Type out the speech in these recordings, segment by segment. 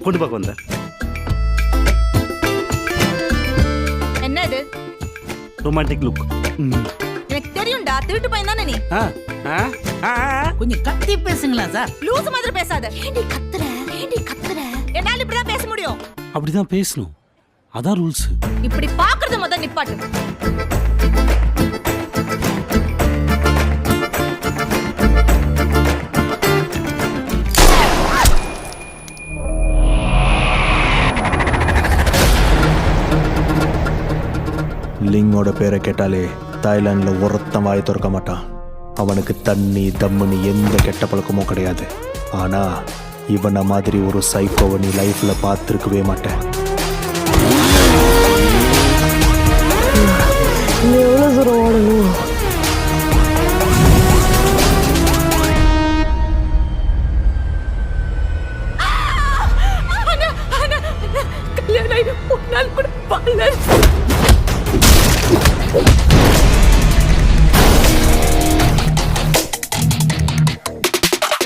பொண்ணு பார்க்க வந்தேன். என்ன இது? Romantic look. எனக்கு தெரியும்டா, திருட்டு பையன் தானே நீ. கொஞ்சம் கத்தி பேசுங்களா சார்? லூசு மாதிரி பேசாத. ஏண்டி கத்துற? என்னால இப்படிதான் பேச முடியும்? அப்படிதான் பேசணும், அதான் ரூல்ஸ். இப்படி பாக்குறது முதல்ல நிப்பாட்டு. லிங்கோட பேரை கேட்டாலே தாய்லாந்துல ஒருத்தன் வாய் திறக்க மாட்டான். அவனுக்கு தண்ணி தம்முன்னு எந்த கெட்ட பழக்கமும் கிடையாது. ஆனா இவனை மாதிரி ஒரு சைக்கோவை நீ லைஃப்ல பார்த்துருக்கவே மாட்டேன். எவ்வளவு தூரம் ஓடணும்? கல்யாணம் ஒரு நாள் கூட பால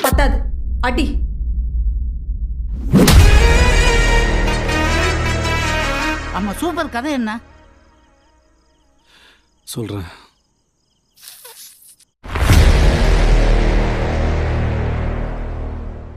பத்தாது அடி. ஆமா, சூப்பர். கதை என்ன சொல்றேன்.